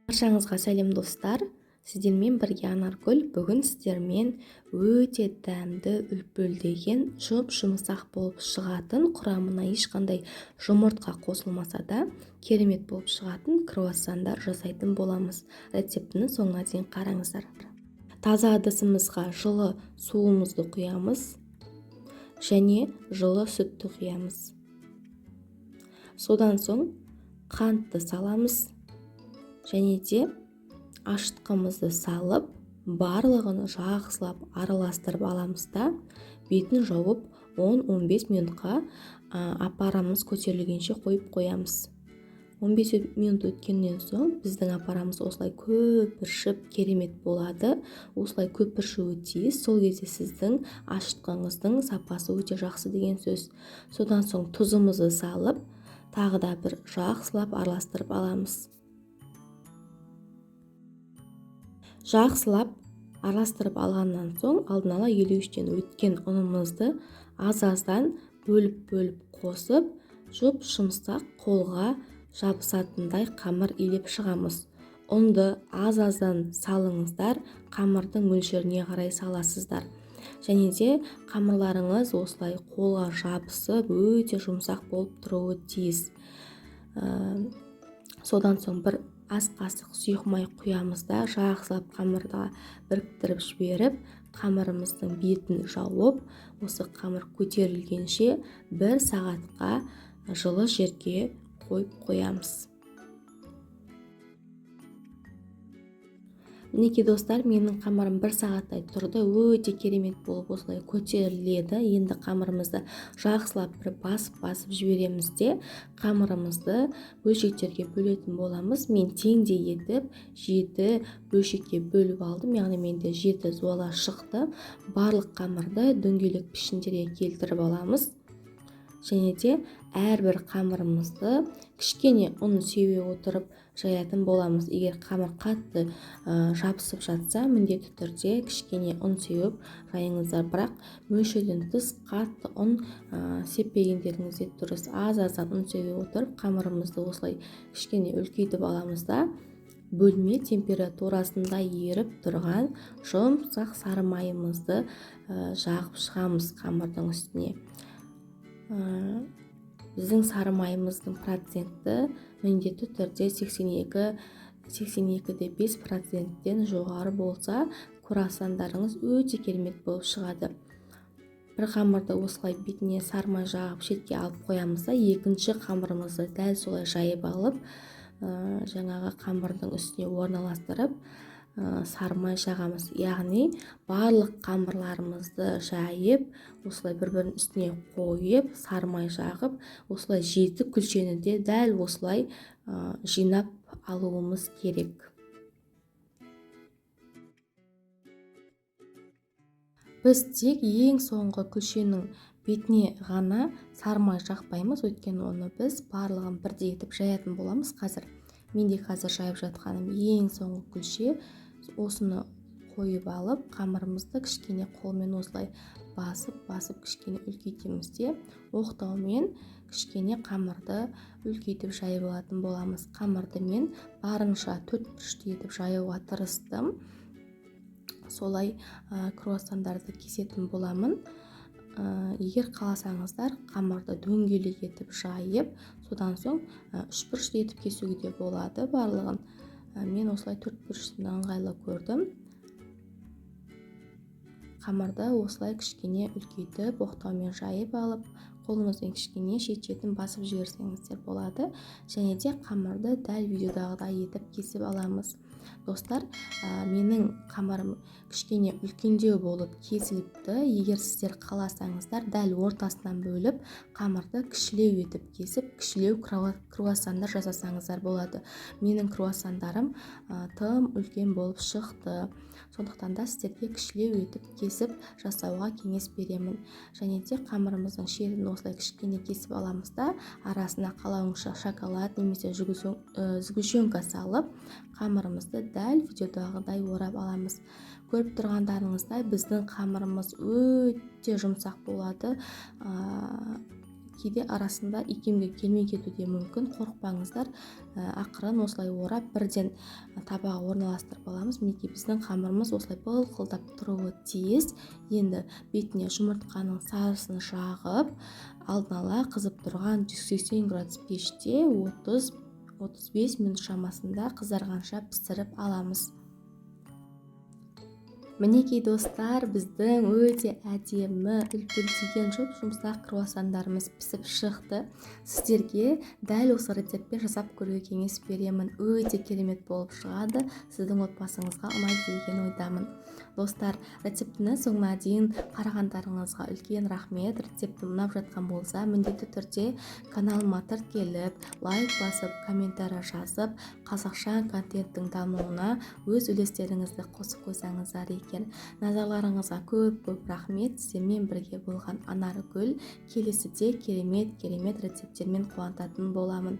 Баршаңызға сәлем достар. Сіздермен бірге Анаргүл бүгін сіздермен өте дәмді үлпілдеген жұмсақ болып шығатын, құрамына ешқандай жұмыртқа қосылмаса да керемет болып шығатын круассандар жасайтын боламыз. Рецептіні соңына дейін қараңыздар. Таза ыдысымызға жылы суымызды құямыз және жылы сүтті құямыз. Содан соң қантты саламыз. Және де ашытқымызды салып, барлығын жақсылап араластырып аламыз да, бетін жауып 10-15 минутқа апарамыз көтерілгенше қойып қоямыз. 15 минут өткеннен соң біздің апарамыз осылай көпіршіп керемет болады. Осылай көпіршуі тиіс. Сол кезде сіздің ашытқыңыздың сапасы өте жақсы деген сөз. Содан соң тұзымызды салып, тағы да бір жақсылап араластырып аламыз. Жақсылап араластырып алғаннан соң алдын ала елеуіштен өткен ұнымызды аз-аздан бөліп қосып, жұмсақ қолға жабысатындай қамыр илеп шығамыз. Ұнды аз-аздан салыңыздар, қамырдың мөлшеріне қарай саласыздар. Және де қамырларыңыз осылай қолға жабысып, өте жұмсақ болып тұруы тиіс. Содан соң бір ас қасық сұйық май құямыз да, жақсылап қамырға біріктіріп жіберіп, қамырымыздың бетін жауып, осы қамыр көтерілгенше 1 сағатқа жылы жерге қойып қоямыз. Мінекей достар, менің қамырым 1 сағаттай тұрды, өте керемет болып осылай көтеріледі. Енді қамырымызды жақсылап бір басып жібереміз де, қамырымызды бөлшектерге бөлетін боламыз. Мен теңдей етіп 7 бөлшекке бөліп алдым, яғни менде 7 зуала шықты. Барлық қамырды дөңгелек пішіндерге келтіріп аламыз. Және де әрбір қамырымызды кішкене ұн сеуе отырып жаятын боламыз. Егер қамыр қатты жабысып жатса, міндетті түрде кішкене ұн сеуіп жайыңыздар, бірақ мөлшерден тыс қатты ұн сеппегендеріңіз де дұрыс. Аз-аздан ұн сеуе отырып қамырымызды осылай кішкене үлкейтіп аламыз да, бөлме температурасында еріп тұрған жұмсақ сары майымызды жағып шығамыз қамырдың үстіне. Біздің сары майымыздың проценті міндетті түрде 82,5%-тен жоғары болса, круассандарыңыз өте керемет болып шығады. Бір қамырды осылай бетіне сары май жағып шетке алып қоямыз да, екінші қамырымызды дәл солай жайып алып, жаңағы қамырдың үстіне орналастырып, сары май жағамыз. Яғни барлық қамырларымызды жайып, осылай бір-бірінің үстіне қойып, сары май жағып, осылай 7 күлшені де дәл осылай жинап алуымыз керек. Біз тек ең соңғы күлшенің бетіне ғана сары май жақпаймыз, өйткені оны біз барлығын бірдей етіп жаятын боламыз. Менде қазір жайып жатқаным ең соңғы күлше. Осыны қойып алып, қамырымызды кішкене қолмен осылай басып кішкене үлкейтеміз де, оқтаумен кішкене қамырды үлкейтіп жайып алатын боламыз. Қамырды мен барынша 4 бұрышты етіп жаюға тырыстым. Солай круассандарды кесетін боламын. Егер қаласаңыздар, қамырды дөңгелек етіп жайып, содан соң 3 бұрышты етіп кесуге де болады барлығын. Мен осылай 4 бұрышты ыңғайлы көрдім. Қамырды осылай кішкене үлкейтіп, оқтаумен жайып алып, қолымызбен кішкене шет-шетін басып жіберсеңіздер болады. Және де қамырды дәл видеодағыдай етіп кесіп аламыз. Достар, менің қамырым кішкене үлкендеу болып кесіліпті. Егер сіздер қаласаңыздар, дәл ортасынан бөліп, қамырды кішілеу етіп кесіп, кішілеу круассандар жасасаңыздар болады. Менің круассандарым тым үлкен болып шықты. Сондықтан да сіздерге кішілеу етіп кесіп жасауға кеңес беремін. Және де қамырымыздың шетін осылай кішкене кесіп аламыз да, арасына қалауыңызша шоколад немесе сгущенка салып, қамырымызды дәл видеодағыдай орап аламыз. Көріп тұрғандарыңыздай біздің қамырымыз өте жұмсақ болады. кейде арасында икемге келмей кетуі де мүмкін. Қорықпаңыздар. Ақырын осылай орап бірден табаға орналастырып аламыз. Мінекей біздің қамырымыз осылай былқылдап тұруы тиіс. Енді бетіне жұмыртқаның сарысын жағып, алдын ала қызып тұрған 180 градус пеште 30-35 минут шамасында қызарғанша пісіріп аламыз. Мінекей достар, біздің өте әдемі үлпілдеген жұмсақ круассандарымыз пісіп шықты. Сіздерге дәл осы рецептпен жасап көруге кеңес беремін. Өте керемет болып шығады. Сіздің отбасыңызға ұнайды деген ойдамын. Достар, рецептіні соңына дейін қарағандарыңызға үлкен рахмет. Рецепті ұнап жатқан болса, міндетті түрде каналыма тіркеліп, лайк басып, комментарий жазып, қазақша контенттің дамуына өз үлестеріңізді қосып қойсаңыздар екен. Назарларыңызға көп рахмет. Сіздермен бірге болған Анаргүл. Келесіде керемет рецепттермен қуантатын боламын.